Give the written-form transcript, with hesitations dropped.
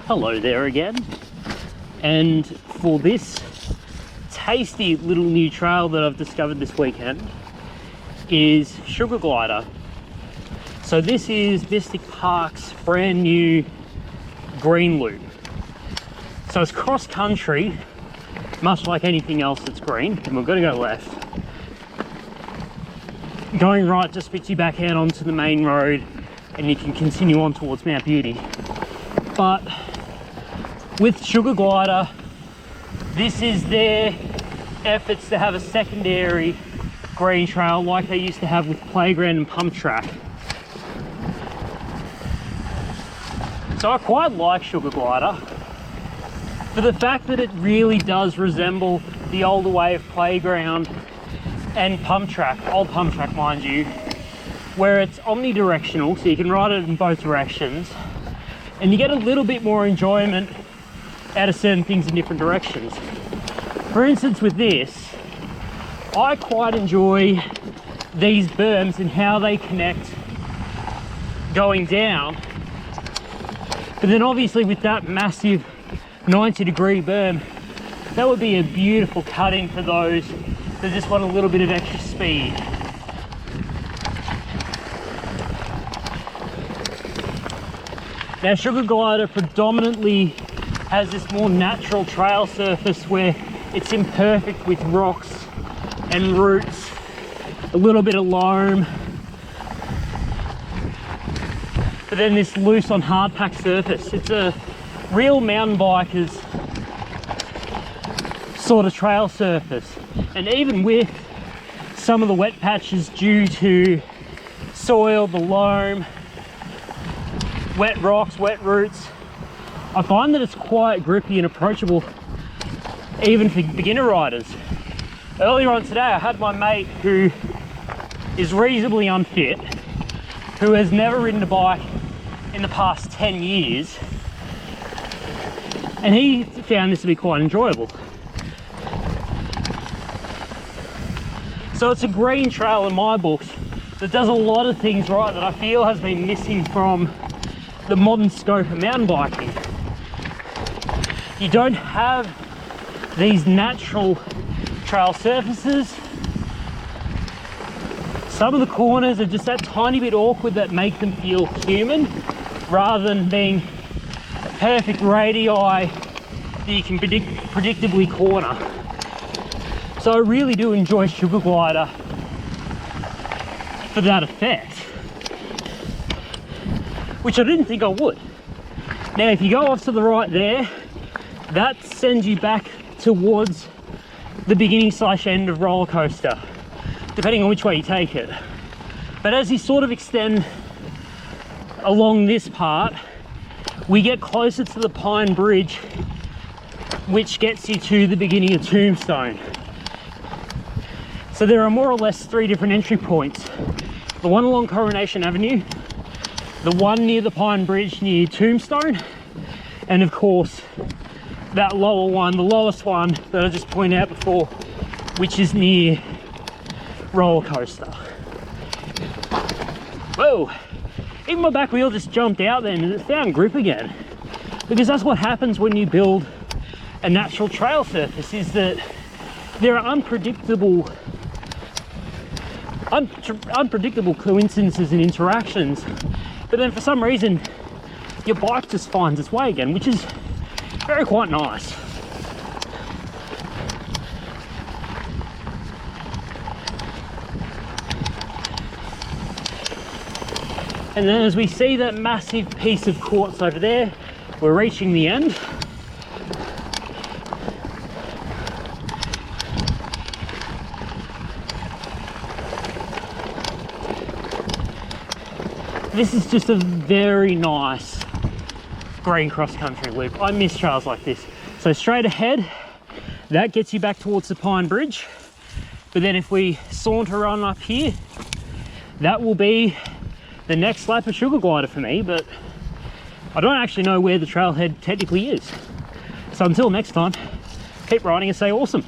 Hello there again, and for this tasty little new trail that I've discovered this weekend is Sugar Glider. So this is Mystic Park's brand new green loop. So it's cross country, much like anything else that's green, and we're going to go left. Going right just spits you back out onto the main road and you can continue on towards Mount Beauty. But with Sugar Glider, this is their efforts to have a secondary green trail like they used to have with Playground and Pump Track. So I quite like Sugar Glider for the fact that it really does resemble the older way of Playground and Pump Track, old Pump Track mind you, where it's omnidirectional, so you can ride it in both directions, and you get a little bit more enjoyment out of certain things in different directions. For instance, with this, I quite enjoy these berms and how they connect going down, but then obviously with that massive 90-degree berm, that would be a beautiful cut-in for those that just want a little bit of extra speed. Now Sugar Glider predominantly has this more natural trail surface where it's imperfect with rocks and roots, a little bit of loam, but then this loose on hard pack surface. It's a real mountain biker's sort of trail surface. And even with some of the wet patches due to soil, the loam, wet rocks, wet roots, I find that it's quite grippy and approachable even for beginner riders. Earlier on today I had my mate who is reasonably unfit, who has never ridden a bike in the past 10 years, and he found this to be quite enjoyable. So it's a green trail in my books that does a lot of things right that I feel has been missing from the modern scope of mountain biking. You don't have these natural trail surfaces. Some of the corners are just that tiny bit awkward that make them feel human, rather than being a perfect radii that you can predictably corner. So I really do enjoy Sugar Glider for that effect, which I didn't think I would. Now if you go off to the right there, that sends you back towards the beginning / end of Roller Coaster, depending on which way you take it. But as you sort of extend along this part, we get closer to the Pine Bridge, which gets you to the beginning of Tombstone. So there are more or less 3 different entry points. The one along Coronation Avenue, the one near the Pine Bridge near Tombstone, and of course that lower one, the lowest one that I just pointed out before, which is near Roller Coaster. Whoa, even my back wheel just jumped out then and it found grip again. Because that's what happens when you build a natural trail surface, is that there are unpredictable coincidences and interactions, but then for some reason your bike just finds its way again, which is quite nice. And then as we see that massive piece of quartz over there, we're reaching the end. This is just a very nice green cross-country loop. I miss trails like this. So straight ahead, that gets you back towards the Pine Bridge. But then if we saunter on up here, that will be the next lap of Sugar Glider for me, but I don't actually know where the trailhead technically is. So until next time, keep riding and stay awesome.